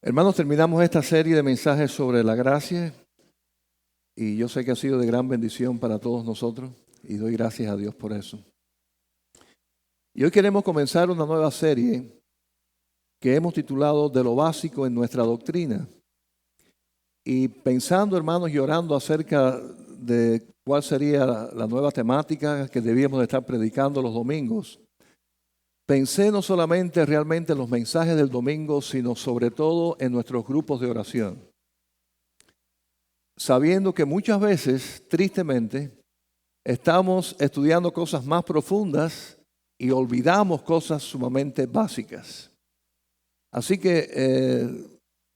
Hermanos, terminamos esta serie de mensajes sobre la gracia y yo sé que ha sido de gran bendición para todos nosotros y doy gracias a Dios por eso. Y hoy queremos comenzar una nueva serie que hemos titulado De lo básico en nuestra doctrina. Y pensando, hermanos, y orando acerca de cuál sería la nueva temática que debíamos de estar predicando los domingos, pensé no solamente realmente en los mensajes del domingo, sino sobre todo en nuestros grupos de oración. Sabiendo que muchas veces, tristemente, estamos estudiando cosas más profundas y olvidamos cosas sumamente básicas. Así que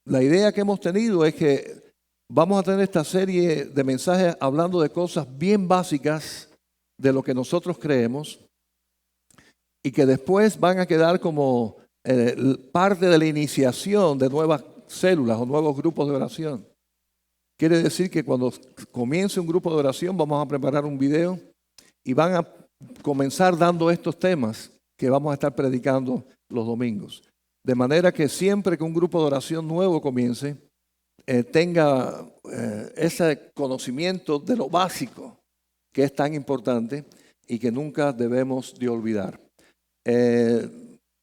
la idea que hemos tenido es que vamos a tener esta serie de mensajes hablando de cosas bien básicas de lo que nosotros creemos y que después van a quedar como parte de la iniciación de nuevas células o nuevos grupos de oración. Quiere decir que cuando comience un grupo de oración vamos a preparar un video y van a comenzar dando estos temas que vamos a estar predicando los domingos. De manera que siempre que un grupo de oración nuevo comience, tenga ese conocimiento de lo básico que es tan importante y que nunca debemos de olvidar.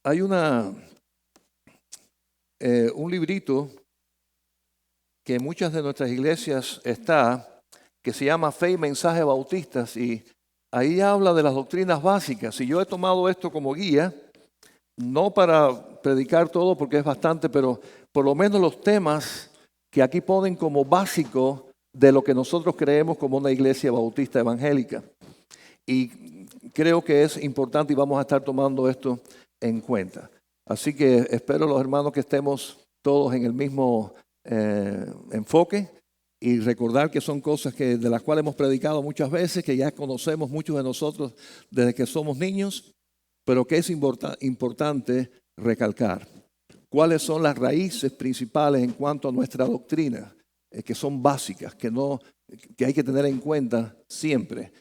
Hay un librito que en muchas de nuestras iglesias está, que se llama Fe y Mensajes Bautistas, y ahí habla de las doctrinas básicas. Y yo he tomado esto como guía, no para predicar todo porque es bastante, pero por lo menos los temas que aquí ponen como básico de lo que nosotros creemos como una iglesia bautista evangélica. Y creo que es importante y vamos a estar tomando esto en cuenta. Así que espero los hermanos que estemos todos en el mismo enfoque y recordar que son cosas de las cuales hemos predicado muchas veces, que ya conocemos muchos de nosotros desde que somos niños, pero que es importante recalcar. ¿Cuáles son las raíces principales en cuanto a nuestra doctrina? Que son básicas, que hay que tener en cuenta siempre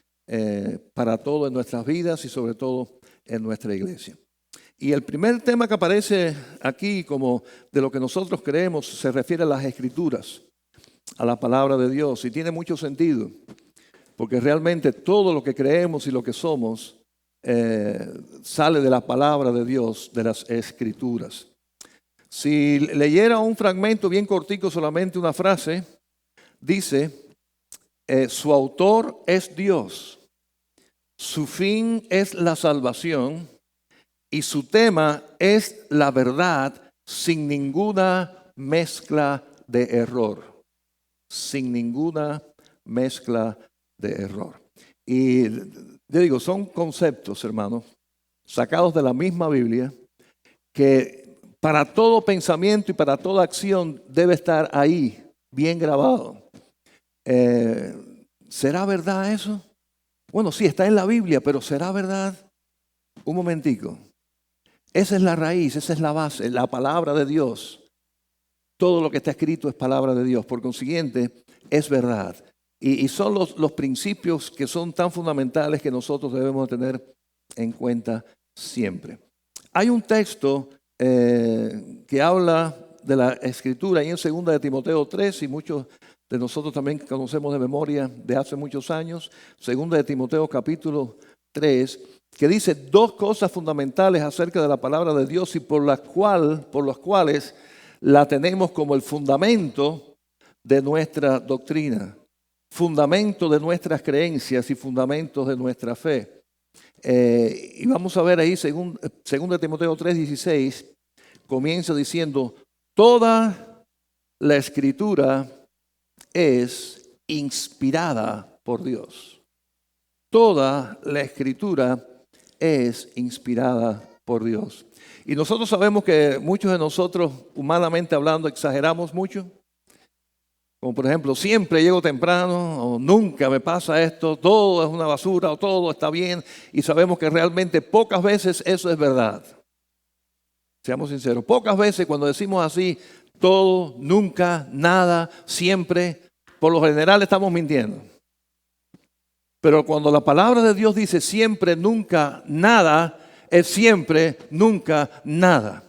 para todo en nuestras vidas y sobre todo en nuestra iglesia. Y el primer tema que aparece aquí como de lo que nosotros creemos se refiere a las Escrituras, a la palabra de Dios. Y tiene mucho sentido, porque realmente todo lo que creemos y lo que somos sale de la palabra de Dios, de las Escrituras. Si leyera un fragmento bien cortico, solamente una frase, dice, su autor es Dios, su fin es la salvación y su tema es la verdad sin ninguna mezcla de error. Sin ninguna mezcla de error. Y yo digo, son conceptos, hermanos, sacados de la misma Biblia, que para todo pensamiento y para toda acción debe estar ahí, bien grabado. ¿Será verdad eso? Bueno, sí, está en la Biblia, pero ¿será verdad? Un momentico. Esa es la raíz, esa es la base, la palabra de Dios. Todo lo que está escrito es palabra de Dios. Por consiguiente, es verdad. Y son los principios que son tan fundamentales que nosotros debemos tener en cuenta siempre. Hay un texto que habla de la Escritura ahí en 2 de Timoteo 3, y muchos de nosotros también conocemos de memoria de hace muchos años, 2 de Timoteo capítulo 3, que dice dos cosas fundamentales acerca de la palabra de Dios y por las cuales la tenemos como el fundamento de nuestra doctrina, fundamento de nuestras creencias y fundamentos de nuestra fe. Y vamos a ver ahí, 2 de Timoteo 3:16, comienza diciendo, toda la Escritura es inspirada por Dios. Toda la Escritura es inspirada por Dios. Y nosotros sabemos que muchos de nosotros, humanamente hablando, exageramos mucho. Como por ejemplo, siempre llego temprano, o nunca me pasa esto, todo es una basura, o todo está bien. Y sabemos que realmente pocas veces eso es verdad. Seamos sinceros, pocas veces cuando decimos así, todo, nunca, nada, siempre, por lo general estamos mintiendo. Pero cuando la palabra de Dios dice siempre, nunca, nada, es siempre, nunca, nada.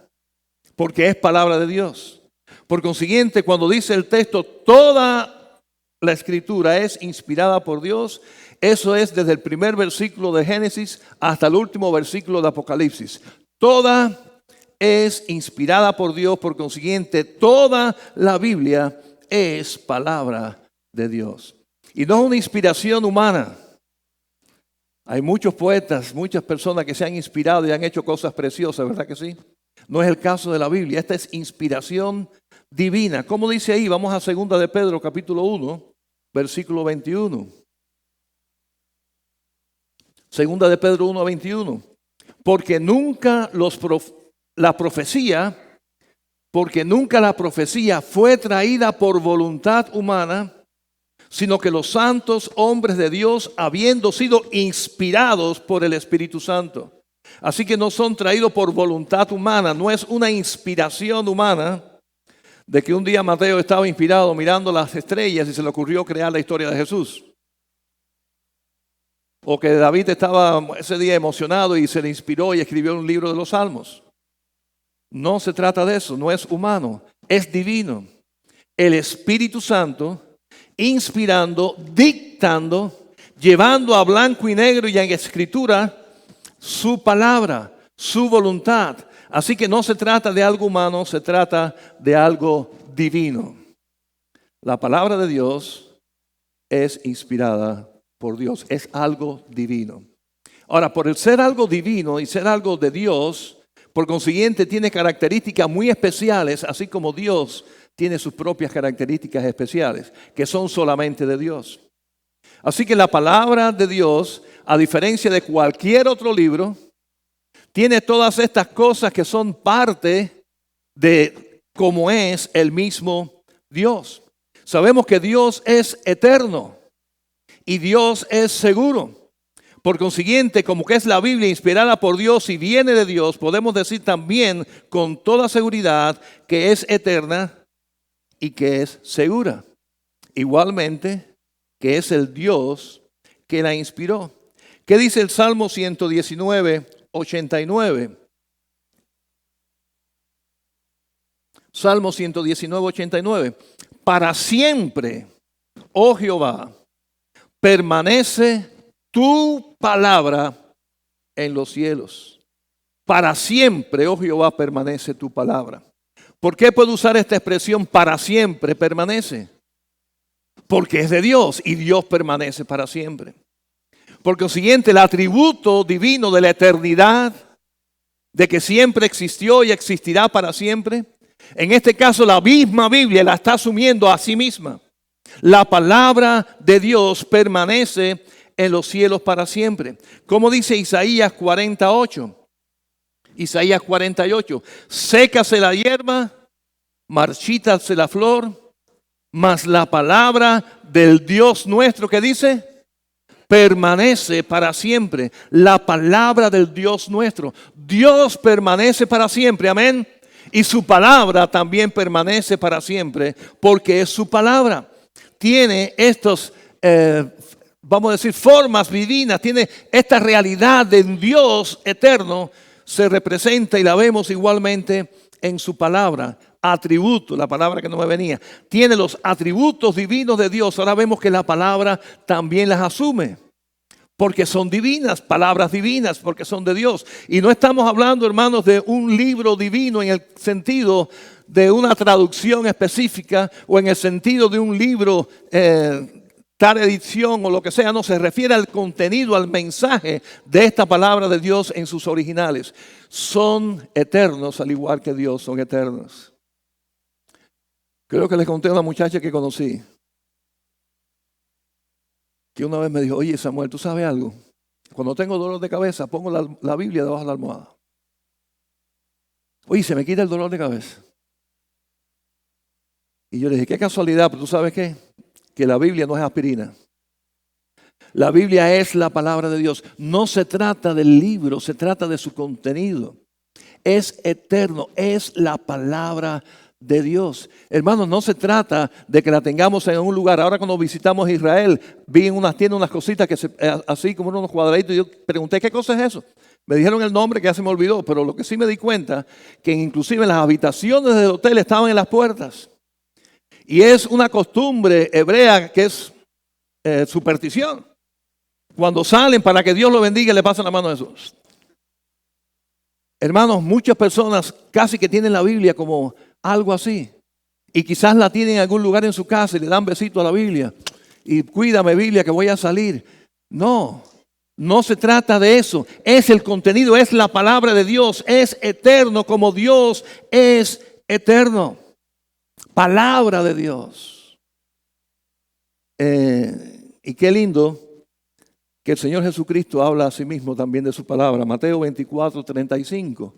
Porque es palabra de Dios. Por consiguiente, cuando dice el texto, toda la escritura es inspirada por Dios, eso es desde el primer versículo de Génesis hasta el último versículo de Apocalipsis. Toda es inspirada por Dios, por consiguiente, toda la Biblia es palabra de Dios. Y no es una inspiración humana. Hay muchos poetas, muchas personas que se han inspirado y han hecho cosas preciosas, ¿verdad que sí? No es el caso de la Biblia. Esta es inspiración divina. ¿Cómo dice ahí? Vamos a 2 de Pedro, capítulo 1, versículo 21. 2 de Pedro 1, 21. Porque nunca la profecía fue traída por voluntad humana, sino que los santos hombres de Dios, habiendo sido inspirados por el Espíritu Santo. Así que no son traídos por voluntad humana, no es una inspiración humana de que un día Mateo estaba inspirado mirando las estrellas y se le ocurrió crear la historia de Jesús. O que David estaba ese día emocionado y se le inspiró y escribió un libro de los Salmos. No se trata de eso, no es humano, es divino. El Espíritu Santo inspirando, dictando, llevando a blanco y negro y en escritura su palabra, su voluntad. Así que no se trata de algo humano, se trata de algo divino. La palabra de Dios es inspirada por Dios, es algo divino. Ahora, por el ser algo divino y ser algo de Dios, por consiguiente tiene características muy especiales, así como Dios tiene sus propias características especiales, que son solamente de Dios. Así que la palabra de Dios, a diferencia de cualquier otro libro, tiene todas estas cosas que son parte de cómo es el mismo Dios. Sabemos que Dios es eterno y Dios es seguro. Por consiguiente, como que es la Biblia inspirada por Dios y viene de Dios, podemos decir también con toda seguridad que es eterna y que es segura. Igualmente, que es el Dios que la inspiró. ¿Qué dice el Salmo 119, 89? Salmo 119, 89. Para siempre, oh Jehová, permanece tu palabra en los cielos. Para siempre, oh Jehová, permanece tu palabra. ¿Por qué puedo usar esta expresión para siempre permanece? Porque es de Dios y Dios permanece para siempre. Por consiguiente, el atributo divino de la eternidad, de que siempre existió y existirá para siempre, en este caso la misma Biblia la está asumiendo a sí misma. La palabra de Dios permanece en los cielos para siempre. Como dice Isaías 48. Isaías 48. Sécase la hierba, marchítase la flor, mas la palabra del Dios nuestro, ¿qué dice? Permanece para siempre. La palabra del Dios nuestro. Dios permanece para siempre, amén. Y su palabra también permanece para siempre, porque es su palabra. Tiene estos, vamos a decir, formas divinas, tiene esta realidad de Dios eterno, se representa y la vemos igualmente en su palabra. Atributo, la palabra que no me venía, tiene los atributos divinos de Dios. Ahora vemos que la palabra también las asume, porque son divinas, palabras divinas, porque son de Dios. Y no estamos hablando, hermanos, de un libro divino en el sentido de una traducción específica o en el sentido de un libro tal edición o lo que sea. No, se refiere al contenido, al mensaje de esta palabra de Dios en sus originales. Son eternos, al igual que Dios son eternos. Creo que les conté a una muchacha que conocí, que una vez me dijo: oye, Samuel, ¿tú sabes algo? Cuando tengo dolor de cabeza, pongo la Biblia debajo de la almohada. Oye, se me quita el dolor de cabeza. Y yo le dije: qué casualidad, pero ¿tú sabes qué? Que la Biblia no es aspirina. La Biblia es la palabra de Dios. No se trata del libro, se trata de su contenido. Es eterno, es la palabra de Dios. Hermanos, no se trata de que la tengamos en un lugar. Ahora cuando visitamos Israel, vi en unas tiendas unas cositas que así como unos cuadraditos. Y yo pregunté: ¿qué cosa es eso? Me dijeron el nombre que ya se me olvidó, pero lo que sí me di cuenta, que inclusive las habitaciones del hotel estaban en las puertas. Y es una costumbre hebrea que es superstición. Cuando salen para que Dios lo bendiga, le pasan la mano a Jesús. Hermanos, muchas personas casi que tienen la Biblia como algo así. Y quizás la tienen en algún lugar en su casa y le dan besito a la Biblia. Y cuídame, Biblia, que voy a salir. No, no se trata de eso. Es el contenido, es la palabra de Dios. Es eterno como Dios es eterno. Palabra de Dios. Y qué lindo que el Señor Jesucristo habla a sí mismo también de su palabra. Mateo 24:35.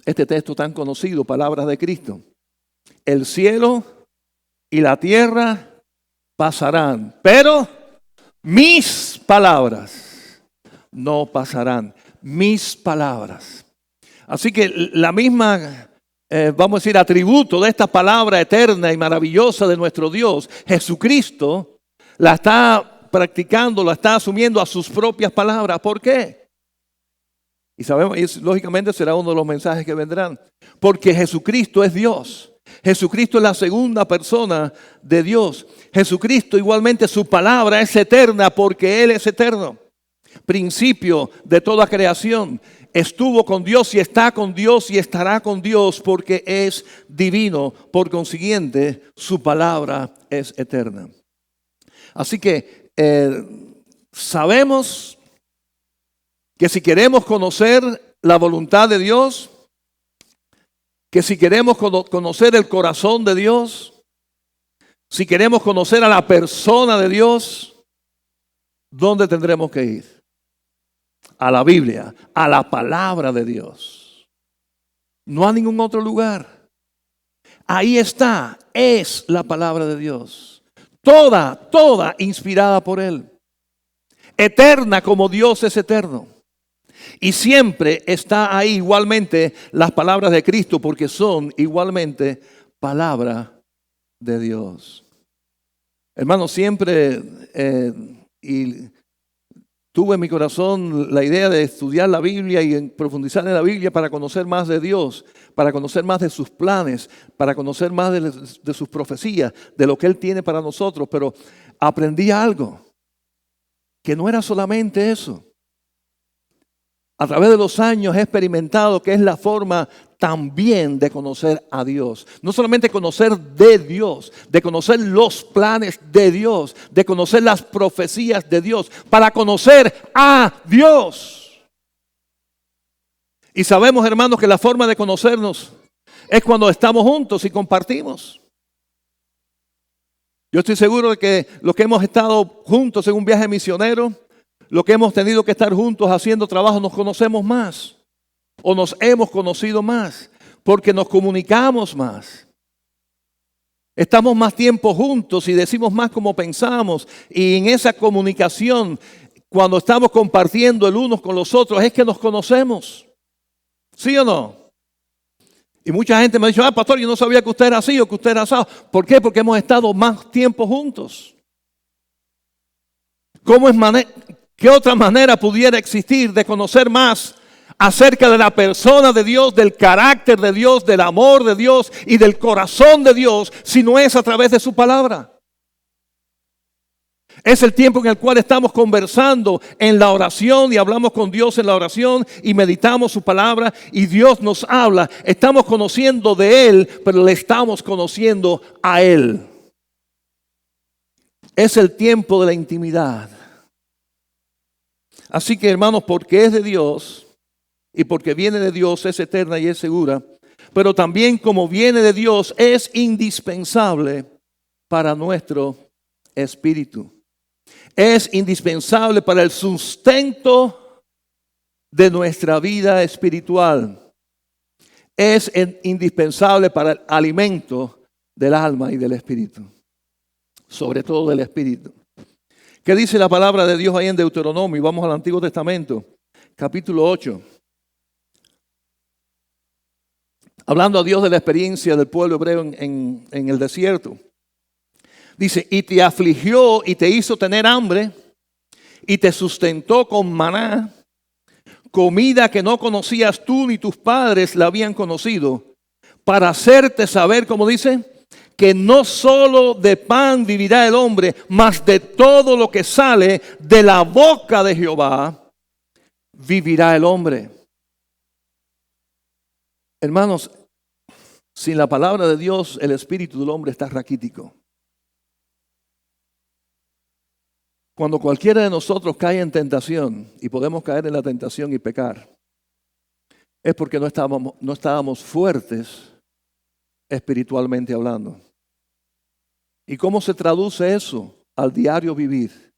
Este texto tan conocido, palabras de Cristo. El cielo y la tierra pasarán, pero mis palabras no pasarán. Mis palabras. Así que la misma, vamos a decir, atributo de esta palabra eterna y maravillosa de nuestro Dios, Jesucristo, la está practicando, la está asumiendo a sus propias palabras. ¿Por qué? Y sabemos, y lógicamente será uno de los mensajes que vendrán. Porque Jesucristo es Dios. Jesucristo es la segunda persona de Dios. Jesucristo igualmente su palabra es eterna porque Él es eterno. Principio de toda creación. Estuvo con Dios y está con Dios y estará con Dios porque es divino. Por consiguiente, su palabra es eterna. Así que sabemos que si queremos conocer la voluntad de Dios, que si queremos conocer el corazón de Dios, si queremos conocer a la persona de Dios, ¿dónde tendremos que ir? A la Biblia, a la palabra de Dios. No a ningún otro lugar. Ahí está, es la palabra de Dios. Toda inspirada por Él. Eterna como Dios es eterno. Y siempre está ahí igualmente las palabras de Cristo porque son igualmente palabra de Dios. Hermano, siempre y tuve en mi corazón la idea de estudiar la Biblia y profundizar en la Biblia para conocer más de Dios, para conocer más de sus planes, para conocer más de sus profecías, de lo que Él tiene para nosotros. Pero aprendí algo, que no era solamente eso. A través de los años he experimentado que es la forma también de conocer a Dios. No solamente conocer de Dios, de conocer los planes de Dios, de conocer las profecías de Dios, para conocer a Dios. Y sabemos, hermanos, que la forma de conocernos es cuando estamos juntos y compartimos. Yo estoy seguro de que los que hemos estado juntos en un viaje misionero, lo que hemos tenido que estar juntos haciendo trabajo, nos conocemos más o nos hemos conocido más porque nos comunicamos más. Estamos más tiempo juntos y decimos más como pensamos, y en esa comunicación, cuando estamos compartiendo el unos con los otros, es que nos conocemos. ¿Sí o no? Y mucha gente me ha dicho, pastor, yo no sabía que usted era así o que usted era asado. ¿Por qué? Porque hemos estado más tiempo juntos. ¿Qué otra manera pudiera existir de conocer más acerca de la persona de Dios, del carácter de Dios, del amor de Dios y del corazón de Dios, si no es a través de su palabra? Es el tiempo en el cual estamos conversando en la oración y hablamos con Dios en la oración y meditamos su palabra y Dios nos habla. Estamos conociendo de Él, pero le estamos conociendo a Él. Es el tiempo de la intimidad. Así que, hermanos, porque es de Dios y porque viene de Dios, es eterna y es segura, pero también como viene de Dios, es indispensable para nuestro espíritu. Es indispensable para el sustento de nuestra vida espiritual. Es indispensable para el alimento del alma y del espíritu, sobre todo del espíritu. ¿Qué dice la palabra de Dios ahí en Deuteronomio? Vamos al Antiguo Testamento, capítulo 8. Hablando a Dios de la experiencia del pueblo hebreo en el desierto. Dice, y te afligió y te hizo tener hambre y te sustentó con maná comida que no conocías tú ni tus padres la habían conocido, para hacerte saber, como dice, que no solo de pan vivirá el hombre, mas de todo lo que sale de la boca de Jehová vivirá el hombre. Hermanos, sin la palabra de Dios, el espíritu del hombre está raquítico. Cuando cualquiera de nosotros cae en tentación, y podemos caer en la tentación y pecar, es porque no estábamos fuertes espiritualmente hablando. ¿Y cómo se traduce eso al diario vivir?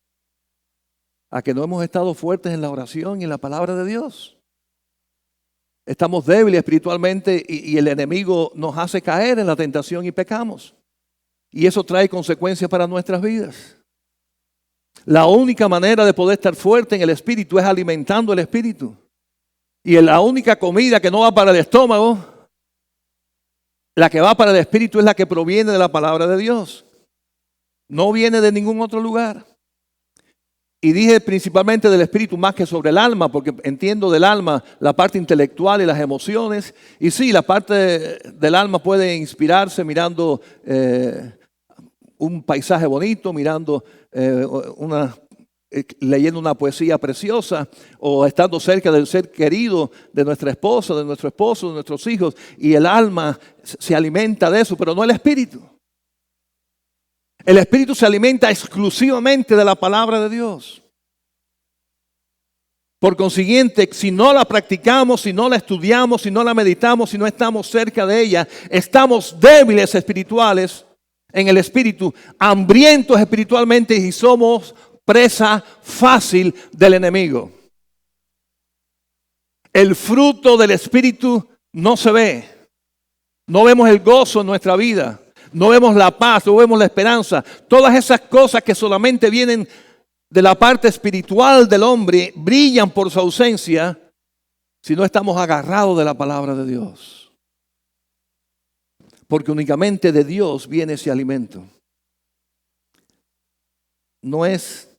A que no hemos estado fuertes en la oración y en la palabra de Dios. Estamos débiles espiritualmente y el enemigo nos hace caer en la tentación y pecamos. Y eso trae consecuencias para nuestras vidas. La única manera de poder estar fuerte en el espíritu es alimentando el espíritu. Y la única comida que no va para el estómago, la que va para el espíritu es la que proviene de la palabra de Dios. No viene de ningún otro lugar. Y dije principalmente del espíritu más que sobre el alma, porque entiendo del alma la parte intelectual y las emociones. Y sí, la parte del alma puede inspirarse mirando un paisaje bonito, mirando leyendo una poesía preciosa o estando cerca del ser querido de nuestra esposa, de nuestro esposo, de nuestros hijos. Y el alma se alimenta de eso, pero no el espíritu. El espíritu se alimenta exclusivamente de la palabra de Dios. Por consiguiente, si no la practicamos, si no la estudiamos, si no la meditamos, si no estamos cerca de ella, estamos débiles espirituales en el espíritu, hambrientos espiritualmente y somos presa fácil del enemigo. El fruto del espíritu no se ve. No vemos el gozo en nuestra vida. No vemos la paz, no vemos la esperanza. Todas esas cosas que solamente vienen de la parte espiritual del hombre brillan por su ausencia si no estamos agarrados de la palabra de Dios. Porque únicamente de Dios viene ese alimento. No es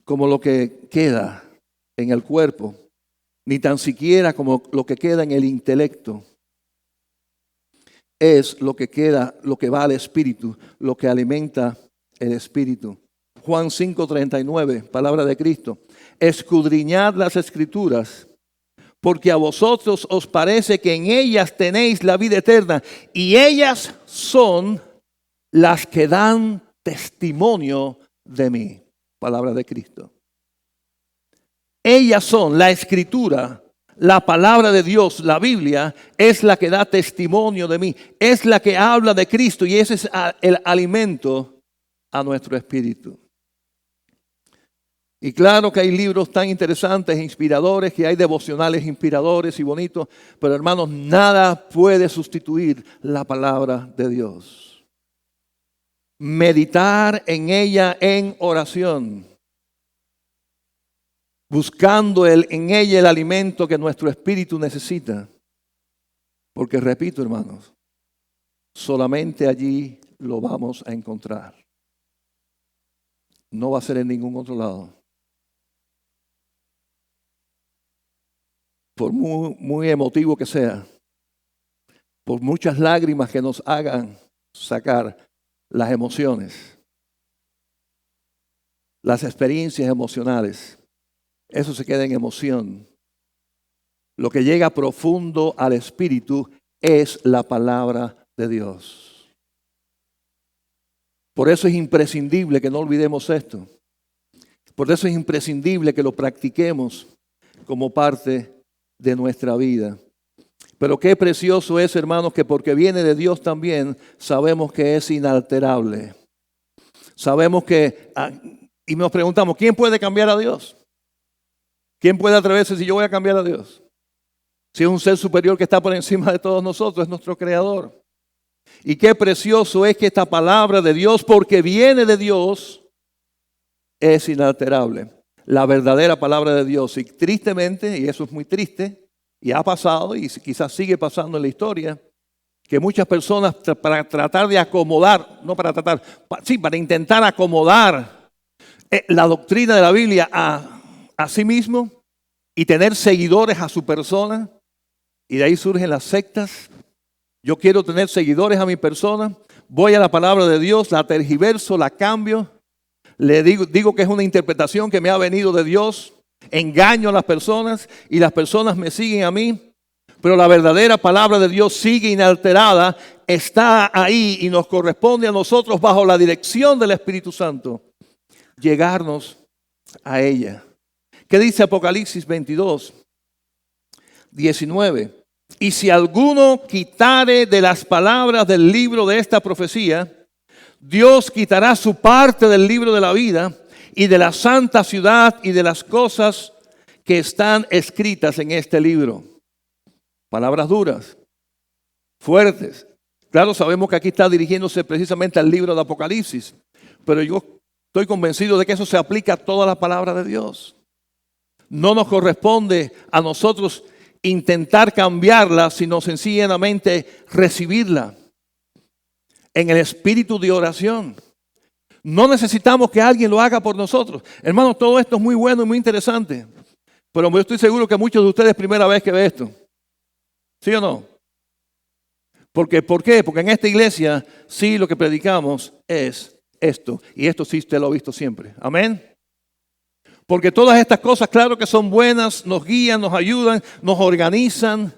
como lo que queda en el cuerpo, ni tan siquiera como lo que queda en el intelecto. Es lo que queda, lo que va al espíritu, lo que alimenta el espíritu. Juan 5:39, palabra de Cristo. Escudriñad las escrituras, porque a vosotros os parece que en ellas tenéis la vida eterna, y ellas son las que dan testimonio de mí. Palabra de Cristo. Ellas son, la escritura, la palabra de Dios, la Biblia, es la que da testimonio de mí. Es la que habla de Cristo y ese es el alimento a nuestro espíritu. Y claro que hay libros tan interesantes e inspiradores, que hay devocionales inspiradores y bonitos, pero hermanos, nada puede sustituir la palabra de Dios. Meditar en ella en oración, buscando en ella el alimento que nuestro espíritu necesita. Porque repito, hermanos, solamente allí lo vamos a encontrar. No va a ser en ningún otro lado. Por muy emotivo que sea, por muchas lágrimas que nos hagan sacar las emociones, las experiencias emocionales, eso se queda en emoción. Lo que llega profundo al espíritu es la palabra de Dios. Por eso es imprescindible que no olvidemos esto. Por eso es imprescindible que lo practiquemos como parte de nuestra vida. Pero qué precioso es, hermanos, que porque viene de Dios también, sabemos que es inalterable. Sabemos que, y nos preguntamos, ¿quién puede cambiar a Dios? ¿Quién puede atreverse si yo voy a cambiar a Dios? Si es un ser superior que está por encima de todos nosotros, es nuestro creador. Y qué precioso es que esta palabra de Dios, porque viene de Dios, es inalterable. La verdadera palabra de Dios. Y tristemente, y eso es muy triste, y ha pasado, y quizás sigue pasando en la historia, que muchas personas para tratar de acomodar, para intentar acomodar la doctrina de la Biblia a sí mismo, y tener seguidores a su persona. Y de ahí surgen las sectas. Yo quiero tener seguidores a mi persona. Voy a la palabra de Dios, la tergiverso, la cambio. Le digo que es una interpretación que me ha venido de Dios. Engaño a las personas y las personas me siguen a mí. Pero la verdadera palabra de Dios sigue inalterada, está ahí y nos corresponde a nosotros bajo la dirección del Espíritu Santo llegarnos a ella. ¿Qué dice Apocalipsis 22, 19? Y si alguno quitare de las palabras del libro de esta profecía, Dios quitará su parte del libro de la vida y de la santa ciudad y de las cosas que están escritas en este libro. Palabras duras, fuertes. Claro, sabemos que aquí está dirigiéndose precisamente al libro de Apocalipsis, pero yo estoy convencido de que eso se aplica a toda la palabra de Dios. No nos corresponde a nosotros intentar cambiarla, sino sencillamente recibirla en el espíritu de oración. No necesitamos que alguien lo haga por nosotros. Hermanos, todo esto es muy bueno y muy interesante, pero yo estoy seguro que muchos de ustedes es primera vez que ven esto. ¿Sí o no? ¿Por qué? Porque en esta iglesia sí lo que predicamos es esto. Y esto sí usted lo ha visto siempre. Amén. Porque todas estas cosas, claro que son buenas, nos guían, nos ayudan, nos organizan.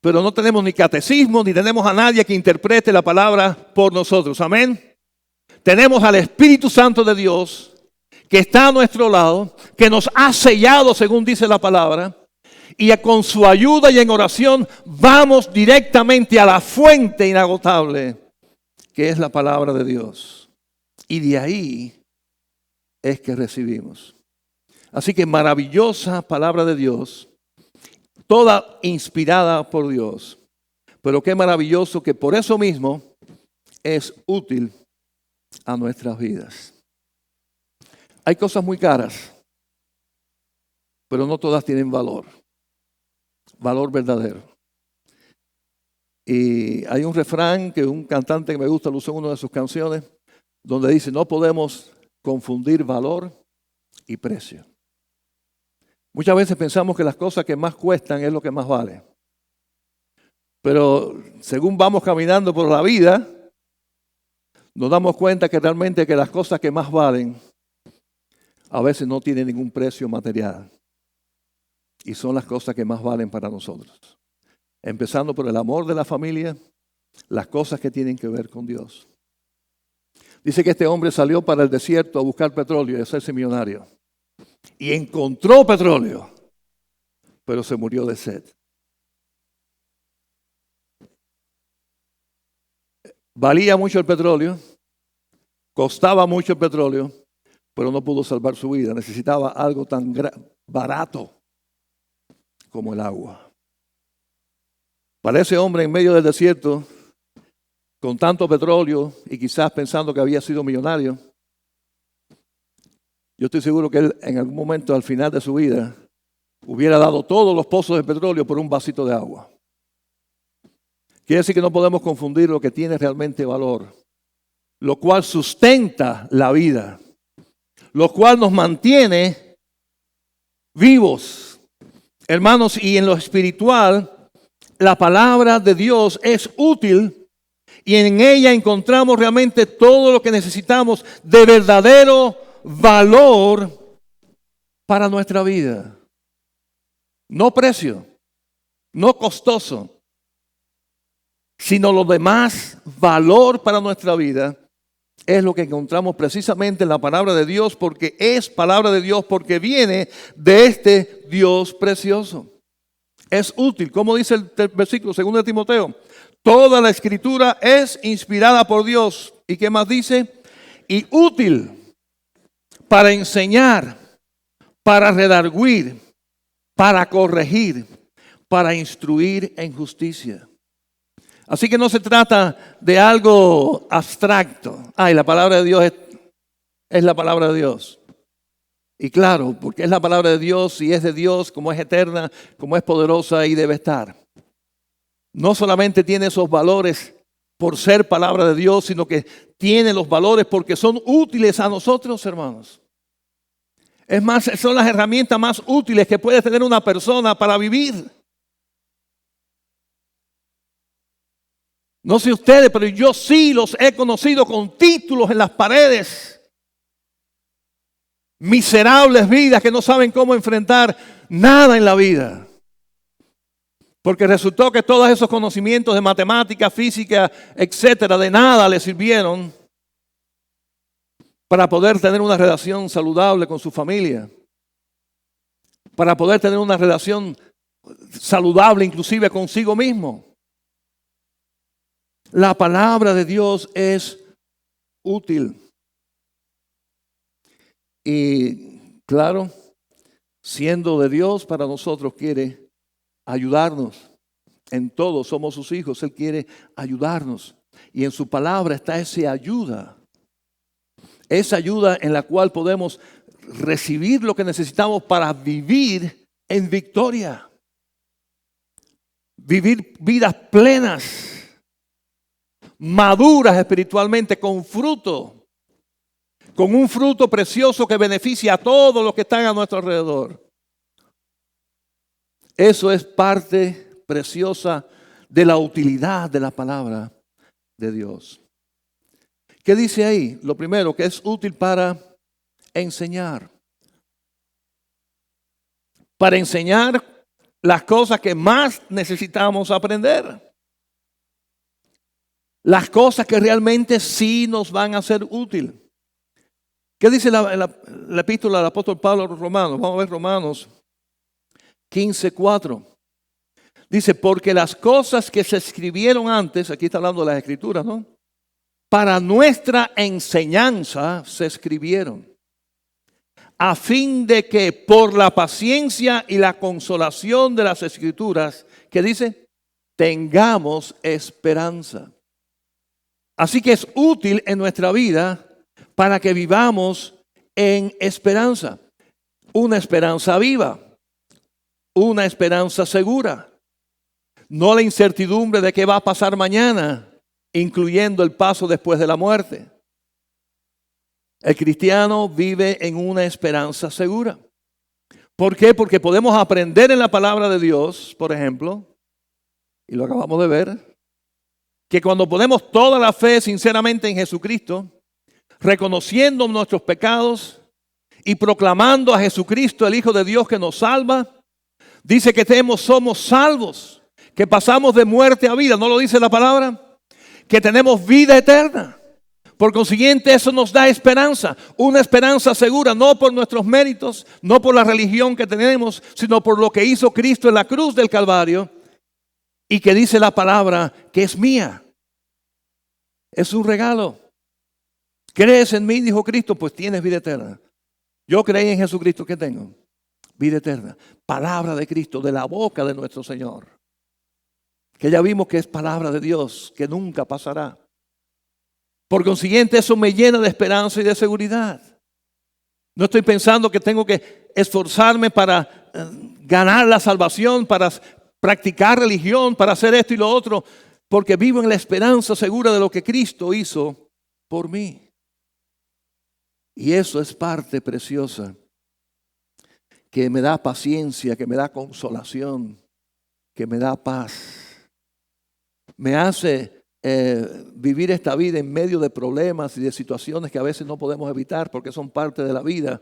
Pero no tenemos ni catecismo, ni tenemos a nadie que interprete la palabra por nosotros. Amén. Tenemos al Espíritu Santo de Dios que está a nuestro lado, que nos ha sellado según dice la palabra. Y con su ayuda y en oración vamos directamente a la fuente inagotable, que es la palabra de Dios. Y de ahí es que recibimos. Así que maravillosa palabra de Dios, toda inspirada por Dios. Pero qué maravilloso que por eso mismo es útil a nuestras vidas. Hay cosas muy caras, pero no todas tienen valor. Valor verdadero. Y hay un refrán que un cantante que me gusta lo usó en una de sus canciones, donde dice, no podemos confundir valor y precio. Muchas veces pensamos que las cosas que más cuestan es lo que más vale. Pero según vamos caminando por la vida, nos damos cuenta que realmente que las cosas que más valen a veces no tienen ningún precio material. Y son las cosas que más valen para nosotros. Empezando por el amor de la familia, las cosas que tienen que ver con Dios. Dice que este hombre salió para el desierto a buscar petróleo y a hacerse millonario. Y encontró petróleo, pero se murió de sed. Valía mucho el petróleo, costaba mucho el petróleo, pero no pudo salvar su vida. Necesitaba algo tan barato como el agua. Para ese hombre en medio del desierto, con tanto petróleo y quizás pensando que había sido millonario, yo estoy seguro que él en algún momento al final de su vida hubiera dado todos los pozos de petróleo por un vasito de agua. Quiere decir que no podemos confundir lo que tiene realmente valor, lo cual sustenta la vida, lo cual nos mantiene vivos. Hermanos, y en lo espiritual, la palabra de Dios es útil y en ella encontramos realmente todo lo que necesitamos de verdadero valor para nuestra vida. No precio, no costoso, sino lo demás valor para nuestra vida es lo que encontramos precisamente en la palabra de Dios, porque es palabra de Dios, porque viene de este Dios precioso. Es útil, como dice el versículo 2 de Timoteo, toda la escritura es inspirada por Dios. ¿Y qué más dice? Y útil para enseñar, para redarguir, para corregir, para instruir en justicia. Así que no se trata de algo abstracto. Ay, la palabra de Dios es la palabra de Dios. Y claro, porque es la palabra de Dios y es de Dios, como es eterna, como es poderosa y debe estar. No solamente tiene esos valores por ser palabra de Dios, sino que tiene los valores porque son útiles a nosotros, hermanos. Es más, son las herramientas más útiles que puede tener una persona para vivir. No sé ustedes, pero yo sí los he conocido con títulos en las paredes. Miserables vidas que no saben cómo enfrentar nada en la vida. Porque resultó que todos esos conocimientos de matemática, física, etcétera, de nada les sirvieron para poder tener una relación saludable con su familia. Para poder tener una relación saludable inclusive consigo mismo. La palabra de Dios es útil. Y claro, siendo de Dios para nosotros quiere ayudarnos. En todo somos sus hijos, Él quiere ayudarnos. Y en su palabra está esa ayuda. Esa ayuda en la cual podemos recibir lo que necesitamos para vivir en victoria. Vivir vidas plenas, maduras espiritualmente, con fruto. Con un fruto precioso que beneficia a todos los que están a nuestro alrededor. Eso es parte preciosa de la utilidad de la palabra de Dios. ¿Qué dice ahí? Lo primero, que es útil para enseñar. Para enseñar las cosas que más necesitamos aprender. Las cosas que realmente sí nos van a ser útiles. ¿Qué dice la epístola del apóstol Pablo a los Romanos? Vamos a ver Romanos 15:4. Dice, porque las cosas que se escribieron antes, aquí está hablando de las escrituras, ¿no? Para nuestra enseñanza se escribieron, a fin de que por la paciencia y la consolación de las escrituras, ¿qué dice? Tengamos esperanza. Así que es útil en nuestra vida para que vivamos en esperanza. Una esperanza viva. Una esperanza segura. No la incertidumbre de qué va a pasar mañana, incluyendo el paso después de la muerte. El cristiano vive en una esperanza segura. ¿Por qué? Porque podemos aprender en la palabra de Dios, por ejemplo, y lo acabamos de ver, que cuando ponemos toda la fe sinceramente en Jesucristo, reconociendo nuestros pecados y proclamando a Jesucristo, el Hijo de Dios que nos salva, dice que somos salvos, que pasamos de muerte a vida, ¿no lo dice la palabra? Que tenemos vida eterna. Por consiguiente, eso nos da esperanza, una esperanza segura, no por nuestros méritos, no por la religión que tenemos, sino por lo que hizo Cristo en la cruz del Calvario y que dice la palabra que es mía. Es un regalo. ¿Crees en mí? Dijo Cristo, pues tienes vida eterna. Yo creí en Jesucristo, ¿qué tengo? Vida eterna. Palabra de Cristo, de la boca de nuestro Señor. Que ya vimos que es palabra de Dios, que nunca pasará. Por consiguiente, eso me llena de esperanza y de seguridad. No estoy pensando que tengo que esforzarme para ganar la salvación, para practicar religión, para hacer esto y lo otro, porque vivo en la esperanza segura de lo que Cristo hizo por mí. Y eso es parte preciosa que me da paciencia, que me da consolación, que me da paz. Me hace vivir esta vida en medio de problemas y de situaciones que a veces no podemos evitar porque son parte de la vida.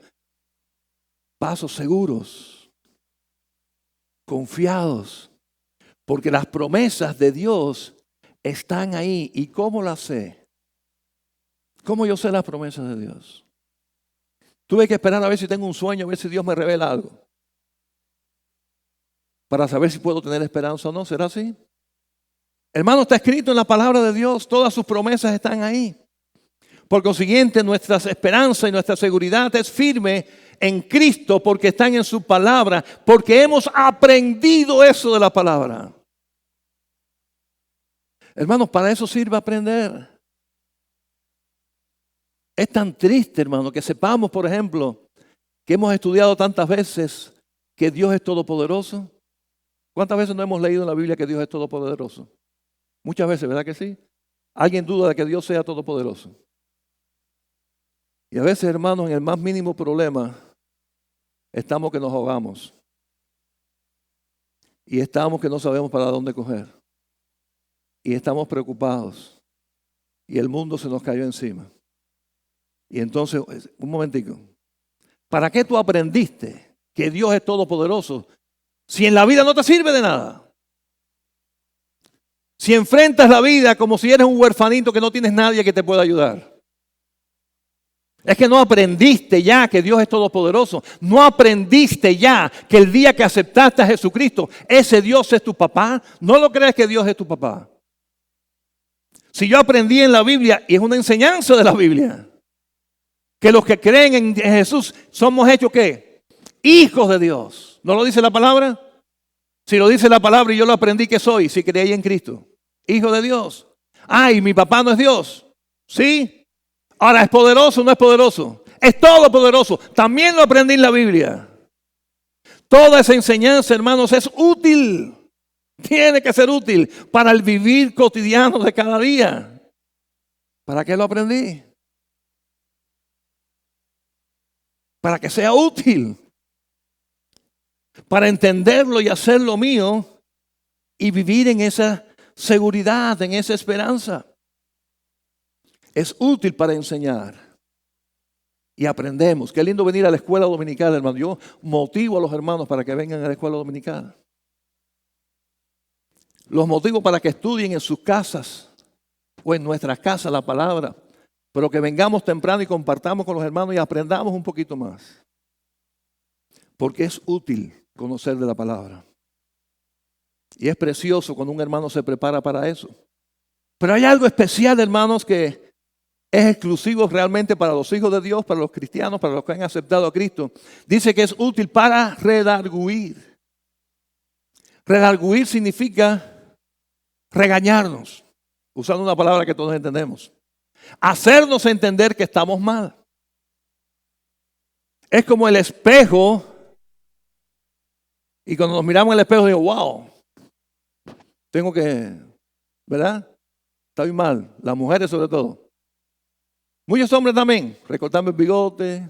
Pasos seguros, confiados, porque las promesas de Dios están ahí. ¿Y cómo las sé? ¿Cómo yo sé las promesas de Dios? Tuve que esperar a ver si tengo un sueño, a ver si Dios me revela algo, para saber si puedo tener esperanza o no. ¿Será así? Hermano, está escrito en la palabra de Dios, todas sus promesas están ahí. Por consiguiente, nuestra esperanza y nuestra seguridad es firme en Cristo porque están en su palabra, porque hemos aprendido eso de la palabra. Hermanos, para eso sirve aprender. Es tan triste, hermano, que sepamos, por ejemplo, que hemos estudiado tantas veces que Dios es todopoderoso. ¿Cuántas veces no hemos leído en la Biblia que Dios es todopoderoso? Muchas veces, ¿verdad que sí? ¿Alguien duda de que Dios sea todopoderoso? Y a veces, hermanos, en el más mínimo problema, estamos que nos ahogamos. Y estamos que no sabemos para dónde coger. Y estamos preocupados. Y el mundo se nos cayó encima. Y entonces, un momentico. ¿Para qué tú aprendiste que Dios es todopoderoso si en la vida no te sirve de nada? Si enfrentas la vida como si eres un huerfanito que no tienes nadie que te pueda ayudar. Es que no aprendiste ya que Dios es todopoderoso. No aprendiste ya que el día que aceptaste a Jesucristo, ese Dios es tu papá. No lo crees que Dios es tu papá. Si yo aprendí en la Biblia, y es una enseñanza de la Biblia, que los que creen en Jesús somos hechos ¿qué? Hijos de Dios. ¿No lo dice la palabra? Si lo dice la palabra y yo lo aprendí que soy, si creí en Cristo. Hijo de Dios. Ay, mi papá no es Dios. ¿Sí? Ahora, ¿es poderoso o no es poderoso? Es todopoderoso. También lo aprendí en la Biblia. Toda esa enseñanza, hermanos, es útil. Tiene que ser útil para el vivir cotidiano de cada día. ¿Para qué lo aprendí? Para que sea útil. Para entenderlo y hacerlo mío y vivir en esa seguridad, en esa esperanza. Es útil para enseñar. Y aprendemos. Qué lindo venir a la escuela dominical, hermano. Yo motivo a los hermanos para que vengan a la escuela dominical. Los motivo para que estudien en sus casas o en nuestras casas la palabra. Pero que vengamos temprano y compartamos con los hermanos y aprendamos un poquito más. Porque es útil conocer de la palabra. Y es precioso cuando un hermano se prepara para eso. Pero hay algo especial, hermanos, que es exclusivo realmente para los hijos de Dios, para los cristianos, para los que han aceptado a Cristo. Dice que es útil para redarguir. Redarguir significa regañarnos, usando una palabra que todos entendemos. Hacernos entender que estamos mal. Es como el espejo. Y cuando nos miramos en el espejo digo, wow, tengo que, ¿verdad? Estoy mal, las mujeres sobre todo. Muchos hombres también, recortando el bigote.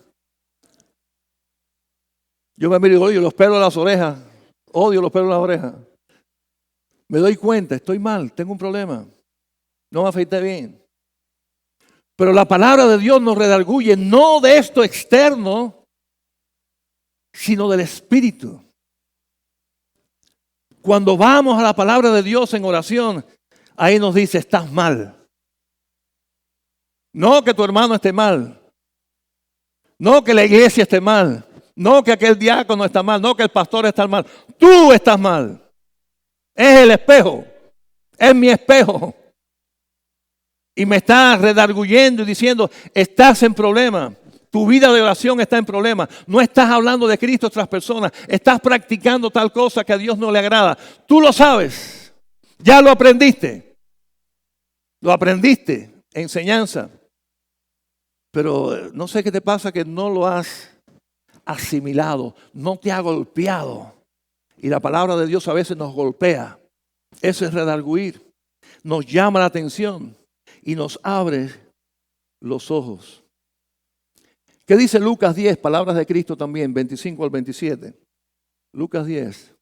Yo me miro y digo, oye, los pelos de las orejas, odio los pelos de las orejas. Me doy cuenta, estoy mal, tengo un problema, no me afeité bien. Pero la palabra de Dios nos redarguye, no de esto externo, sino del Espíritu. Cuando vamos a la palabra de Dios en oración, ahí nos dice, estás mal. No que tu hermano esté mal. No que la iglesia esté mal. No que aquel diácono está mal. No que el pastor está mal. Tú estás mal. Es el espejo. Es mi espejo. Y me está redarguyendo y diciendo, estás en problema. Tu vida de oración está en problema. No estás hablando de Cristo a otras personas. Estás practicando tal cosa que a Dios no le agrada. Tú lo sabes. Ya lo aprendiste. Lo aprendiste. Enseñanza. Pero no sé qué te pasa que no lo has asimilado. No te ha golpeado. Y la palabra de Dios a veces nos golpea. Eso es redarguir. Nos llama la atención. Y nos abre los ojos. ¿Qué dice Lucas 10? Palabras de Cristo también, 25 al 27. Lucas 10.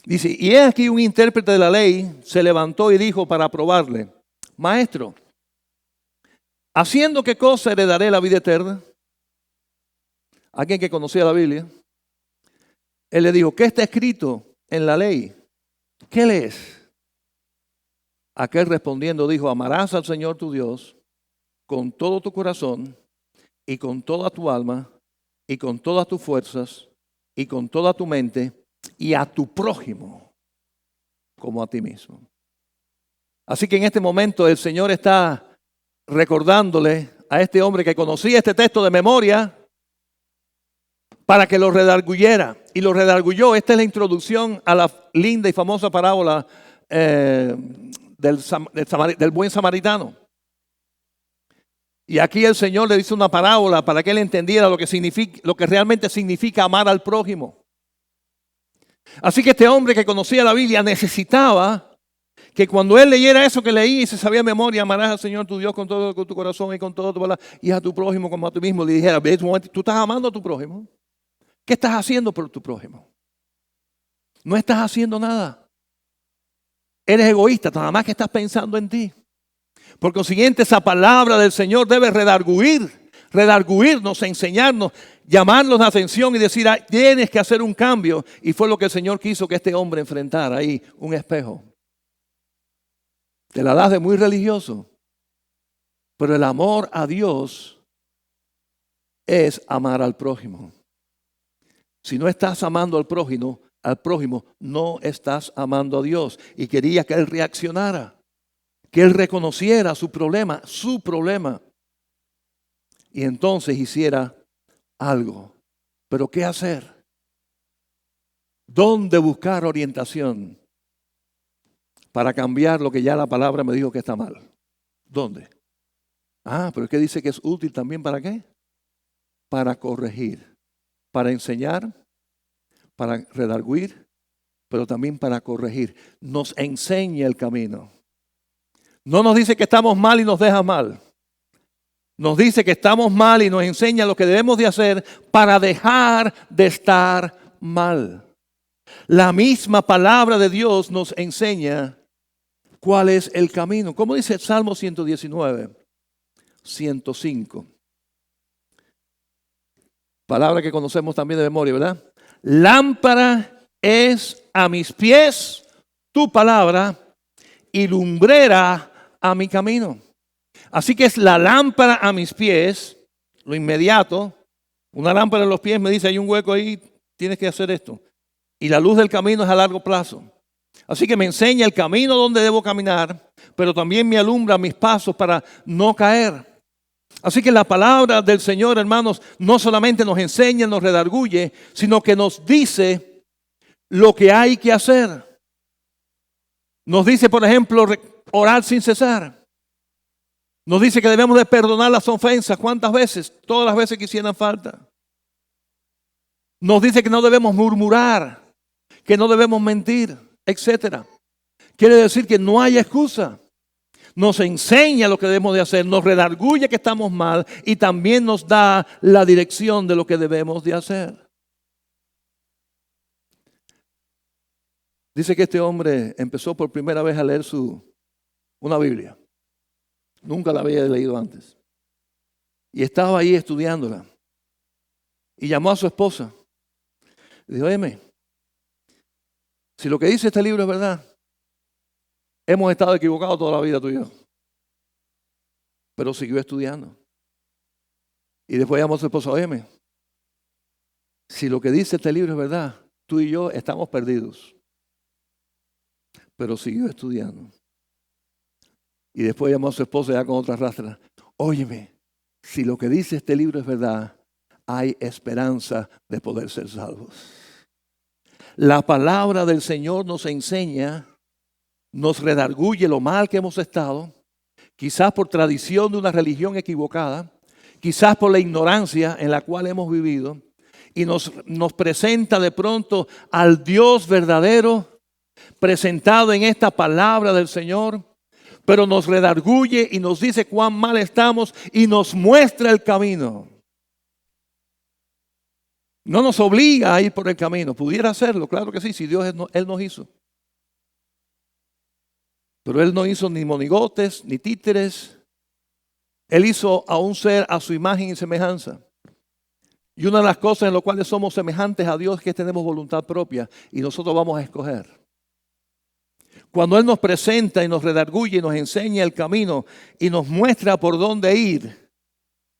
Dice, y he aquí un intérprete de la ley se levantó y dijo para probarle, Maestro, ¿haciendo qué cosa heredaré la vida eterna? Alguien que conocía la Biblia. Él le dijo, ¿qué está escrito en la ley? ¿Qué lees? Aquel respondiendo dijo, amarás al Señor tu Dios con todo tu corazón y con toda tu alma y con todas tus fuerzas y con toda tu mente y a tu prójimo como a ti mismo. Así que en este momento el Señor está recordándole a este hombre que conocía este texto de memoria para que lo redarguyera. Y lo redarguyó. Esta es la introducción a la linda y famosa parábola del buen samaritano. Y aquí el Señor le dice una parábola para que él entendiera lo que realmente significa amar al prójimo. Así que este hombre que conocía la Biblia necesitaba que cuando él leyera eso que leí y se sabía de memoria, amarás al Señor tu Dios con todo tu corazón y con todo tu palabra, y a tu prójimo como a ti mismo, le dijera, ve, tú estás amando a tu prójimo. ¿Qué estás haciendo por tu prójimo? No estás haciendo nada. Eres egoísta, nada más que estás pensando en ti. Por consiguiente, esa palabra del Señor debe redarguirnos, enseñarnos, llamarnos la atención y decir, tienes que hacer un cambio. Y fue lo que el Señor quiso que este hombre enfrentara ahí, un espejo. Te la das de muy religioso, pero el amor a Dios es amar al prójimo. Si no estás amando al prójimo, no estás amando a Dios. Y quería que él reaccionara, que él reconociera su problema, y entonces hiciera algo. Pero ¿qué hacer? ¿Dónde buscar orientación para cambiar lo que ya la palabra me dijo que está mal? ¿Dónde? Pero es que dice que es útil también ¿para qué? Para corregir, para enseñar, para redarguir, pero también para corregir. Nos enseña el camino. No nos dice que estamos mal y nos deja mal. Nos dice que estamos mal y nos enseña lo que debemos de hacer para dejar de estar mal. La misma palabra de Dios nos enseña cuál es el camino. ¿Cómo dice el Salmo 119? 105. Palabra que conocemos también de memoria, ¿verdad? Lámpara es a mis pies tu palabra y lumbrera a mi camino. Así que es la lámpara a mis pies, lo inmediato. Una lámpara en los pies me dice, hay un hueco ahí, tienes que hacer esto. Y la luz del camino es a largo plazo. Así que me enseña el camino donde debo caminar, pero también me alumbra mis pasos para no caer. Así que la palabra del Señor, hermanos, no solamente nos enseña, nos redarguye, sino que nos dice lo que hay que hacer. Nos dice, por ejemplo, orar sin cesar. Nos dice que debemos de perdonar las ofensas. ¿Cuántas veces? Todas las veces que hicieran falta. Nos dice que no debemos murmurar, que no debemos mentir, etc. Quiere decir que no hay excusa. Nos enseña lo que debemos de hacer, nos redarguye que estamos mal y también nos da la dirección de lo que debemos de hacer. Dice que este hombre empezó por primera vez a leer una Biblia. Nunca la había leído antes. Y estaba ahí estudiándola. Y llamó a su esposa. Le dijo, óyeme, si lo que dice este libro es verdad, hemos estado equivocados toda la vida tú y yo. Pero siguió estudiando. Y después llamó a su esposa, óyeme, si lo que dice este libro es verdad, tú y yo estamos perdidos. Pero siguió estudiando. Y después llamó a su esposa ya con otra rastra. Óyeme, si lo que dice este libro es verdad, hay esperanza de poder ser salvos. La palabra del Señor nos enseña, nos redarguye lo mal que hemos estado, quizás por tradición de una religión equivocada, quizás por la ignorancia en la cual hemos vivido, y nos presenta de pronto al Dios verdadero, presentado en esta palabra del Señor, pero nos redarguye y nos dice cuán mal estamos y nos muestra el camino. No nos obliga a ir por el camino. Pudiera hacerlo, claro que sí, si Él nos hizo. Pero Él no hizo ni monigotes, ni títeres. Él hizo a un ser a su imagen y semejanza. Y una de las cosas en las cuales somos semejantes a Dios es que tenemos voluntad propia y nosotros vamos a escoger. Cuando Él nos presenta y nos redarguye y nos enseña el camino y nos muestra por dónde ir,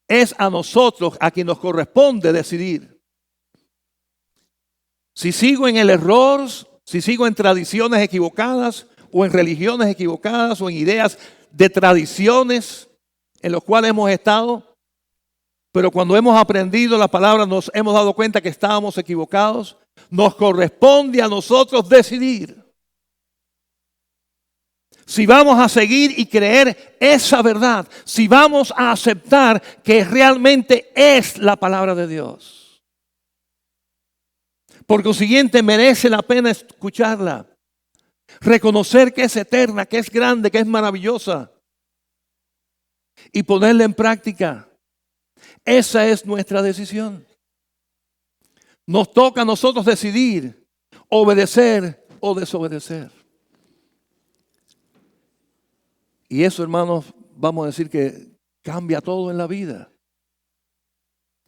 es a nosotros a quien nos corresponde decidir. Si sigo en el error, si sigo en tradiciones equivocadas o en religiones equivocadas o en ideas de tradiciones en las cuales hemos estado, pero cuando hemos aprendido la palabra nos hemos dado cuenta que estábamos equivocados, nos corresponde a nosotros decidir. Si vamos a seguir y creer esa verdad, si vamos a aceptar que realmente es la palabra de Dios. Por consiguiente, merece la pena escucharla. Reconocer que es eterna, que es grande, que es maravillosa. Y ponerla en práctica. Esa es nuestra decisión. Nos toca a nosotros decidir obedecer o desobedecer. Y eso, hermanos, vamos a decir que cambia todo en la vida.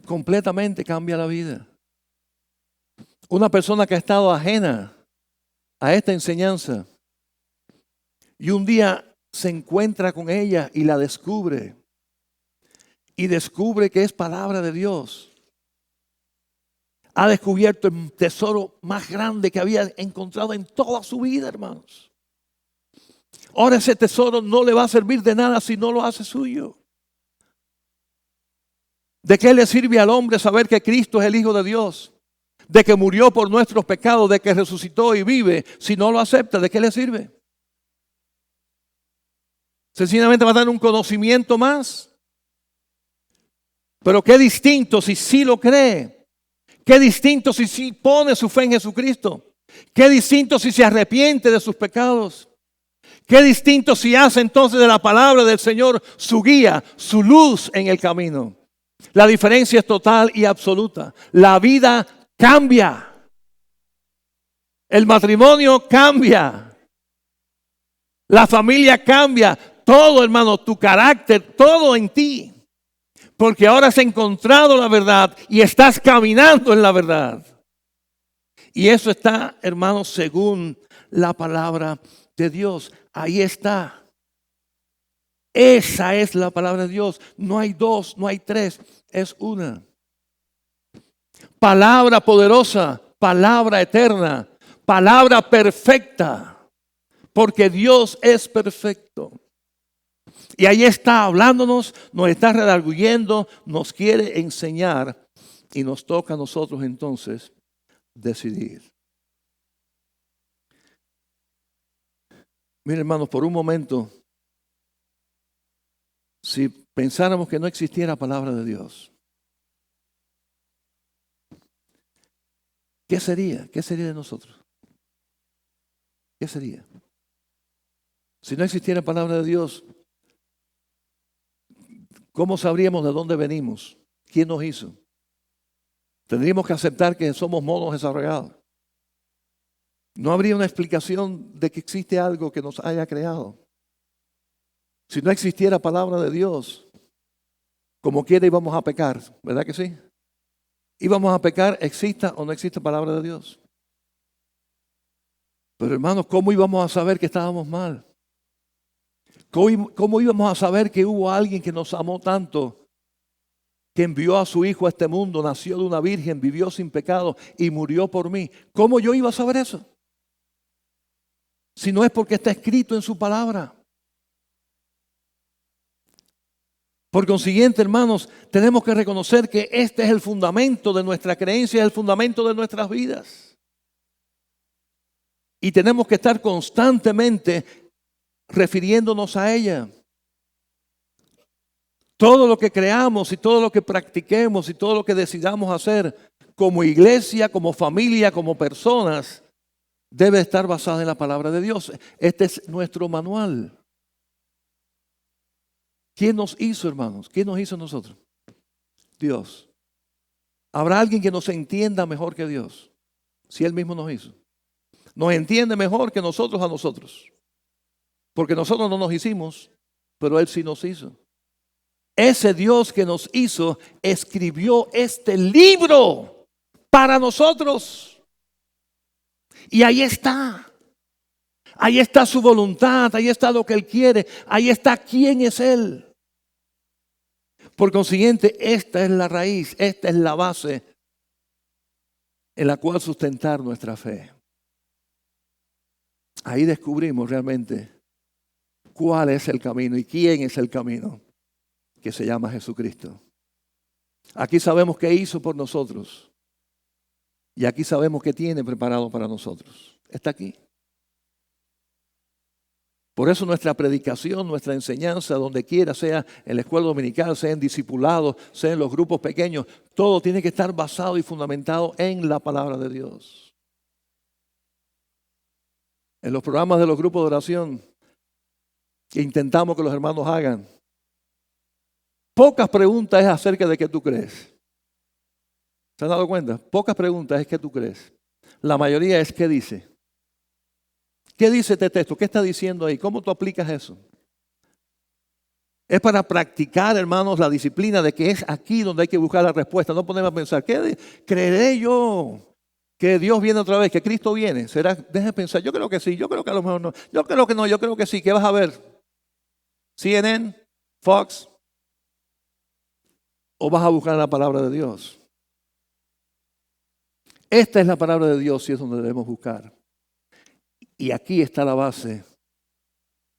Completamente cambia la vida. Una persona que ha estado ajena a esta enseñanza y un día se encuentra con ella y la descubre. Y descubre que es palabra de Dios. Ha descubierto el tesoro más grande que había encontrado en toda su vida, hermanos. Ahora ese tesoro no le va a servir de nada si no lo hace suyo. ¿De qué le sirve al hombre saber que Cristo es el Hijo de Dios? De que murió por nuestros pecados, de que resucitó y vive. Si no lo acepta, ¿de qué le sirve? Sencillamente va a dar un conocimiento más. Pero qué distinto si sí lo cree. Qué distinto si sí pone su fe en Jesucristo. Qué distinto si se arrepiente de sus pecados. Qué distinto si hace entonces de la palabra del Señor su guía, su luz en el camino. La diferencia es total y absoluta. La vida cambia. El matrimonio cambia. La familia cambia. Todo, hermano, tu carácter, todo en ti. Porque ahora has encontrado la verdad y estás caminando en la verdad. Y eso está, hermanos, según la palabra de Dios. Ahí está. Esa es la palabra de Dios. No hay dos, no hay tres, es una. Palabra poderosa, palabra eterna, palabra perfecta. Porque Dios es perfecto. Y ahí está hablándonos, nos está redarguyendo, nos quiere enseñar y nos toca a nosotros entonces decidir. Miren, hermanos, por un momento, si pensáramos que no existiera palabra de Dios, ¿qué sería? ¿Qué sería de nosotros? ¿Qué sería? Si no existiera palabra de Dios, ¿cómo sabríamos de dónde venimos? ¿Quién nos hizo? Tendríamos que aceptar que somos monos desarrollados. No habría una explicación de que existe algo que nos haya creado. Si no existiera palabra de Dios, como quiera íbamos a pecar, ¿verdad que sí? Íbamos a pecar, exista o no exista palabra de Dios. Pero hermanos, ¿cómo íbamos a saber que estábamos mal? ¿Cómo íbamos a saber que hubo alguien que nos amó tanto, que envió a su hijo a este mundo, nació de una virgen, vivió sin pecado y murió por mí? ¿Cómo yo iba a saber eso? Si no es porque está escrito en su palabra. Por consiguiente, hermanos, tenemos que reconocer que este es el fundamento de nuestra creencia, es el fundamento de nuestras vidas. Y tenemos que estar constantemente refiriéndonos a ella. Todo lo que creamos y todo lo que practiquemos y todo lo que decidamos hacer como iglesia, como familia, como personas, debe estar basado en la palabra de Dios. Este es nuestro manual. ¿Quién nos hizo, hermanos? ¿Quién nos hizo nosotros? Dios. ¿Habrá alguien que nos entienda mejor que Dios? Si Él mismo nos hizo. Nos entiende mejor que nosotros a nosotros. Porque nosotros no nos hicimos, pero Él sí nos hizo. Ese Dios que nos hizo escribió este libro para nosotros. Y ahí está. Ahí está su voluntad, ahí está lo que Él quiere, ahí está quién es Él. Por consiguiente, esta es la raíz, esta es la base en la cual sustentar nuestra fe. Ahí descubrimos realmente cuál es el camino y quién es el camino, que se llama Jesucristo. Aquí sabemos qué hizo por nosotros y aquí sabemos qué tiene preparado para nosotros. Está aquí. Por eso nuestra predicación, nuestra enseñanza, donde quiera, sea en la escuela dominical, sea en discipulados, sea en los grupos pequeños, todo tiene que estar basado y fundamentado en la palabra de Dios. En los programas de los grupos de oración que intentamos que los hermanos hagan, pocas preguntas es acerca de qué tú crees. ¿Se han dado cuenta? Pocas preguntas es qué tú crees. La mayoría es qué dice. ¿Qué dice este texto? ¿Qué está diciendo ahí? ¿Cómo tú aplicas eso? Es para practicar, hermanos, la disciplina de que es aquí donde hay que buscar la respuesta. No ponerme a pensar, ¿creeré yo que Dios viene otra vez, que Cristo viene? ¿Será? Deje de pensar, yo creo que sí, yo creo que a lo mejor no. Yo creo que no, yo creo que sí. ¿Qué vas a ver? CNN, Fox, o vas a buscar la palabra de Dios. Esta es la palabra de Dios y es donde debemos buscar. Y aquí está la base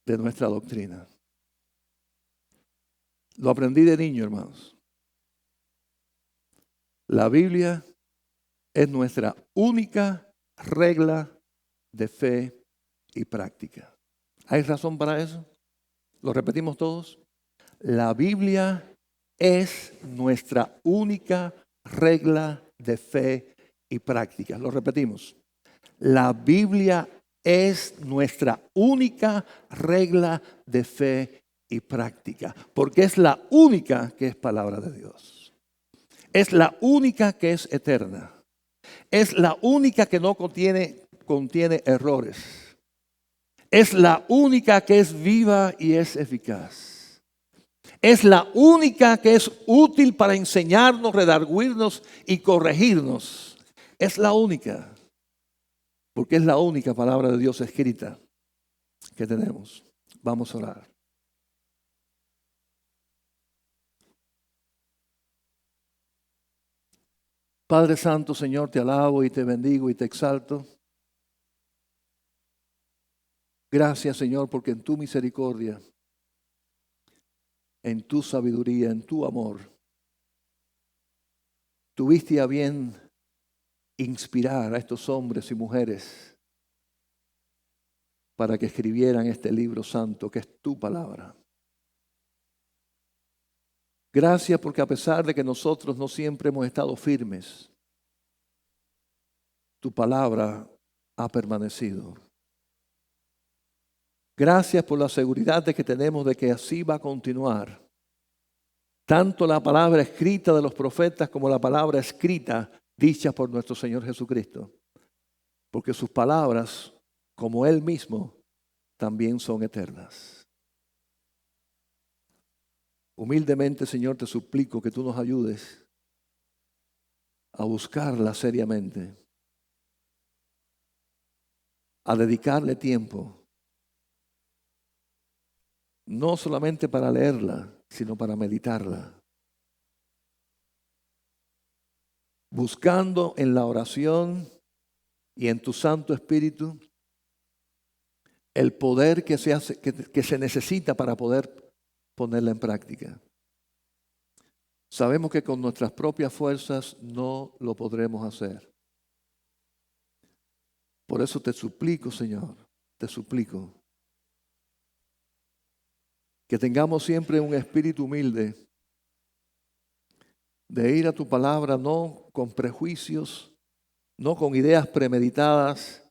de nuestra doctrina. Lo aprendí de niño, hermanos. La Biblia es nuestra única regla de fe y práctica. ¿Hay razón para eso? ¿Lo repetimos todos? La Biblia es nuestra única regla de fe y práctica. Lo repetimos. La Biblia es nuestra única regla de fe y práctica, porque es la única que es palabra de Dios. Es la única que es eterna. Es la única que no contiene errores. Es la única que es viva y es eficaz. Es la única que es útil para enseñarnos, redarguirnos y corregirnos. Es la única. Porque es la única palabra de Dios escrita que tenemos. Vamos a orar. Padre Santo, Señor, te alabo y te bendigo y te exalto. Gracias, Señor, porque en tu misericordia, en tu sabiduría, en tu amor, tuviste a bien inspirar a estos hombres y mujeres para que escribieran este libro santo que es tu palabra. Gracias porque a pesar de que nosotros no siempre hemos estado firmes, tu palabra ha permanecido. Gracias por la seguridad de que tenemos de que así va a continuar. Tanto la palabra escrita de los profetas como la palabra escrita dicha por nuestro Señor Jesucristo. Porque sus palabras, como Él mismo, también son eternas. Humildemente, Señor, te suplico que tú nos ayudes a buscarla seriamente, a dedicarle tiempo, no solamente para leerla, sino para meditarla. Buscando en la oración y en tu Santo Espíritu el poder que se necesita para poder ponerla en práctica. Sabemos que con nuestras propias fuerzas no lo podremos hacer. Por eso te suplico, Señor, te suplico que tengamos siempre un espíritu humilde de ir a tu palabra no con prejuicios, no con ideas premeditadas,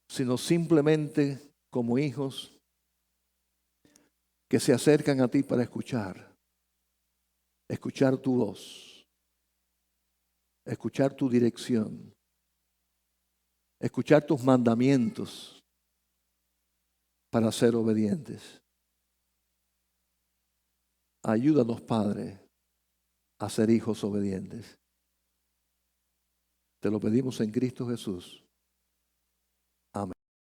sino simplemente como hijos que se acercan a ti para escuchar tu voz, escuchar tu dirección, escuchar tus mandamientos para ser obedientes. Ayúdanos, Padre, a ser hijos obedientes. Te lo pedimos en Cristo Jesús.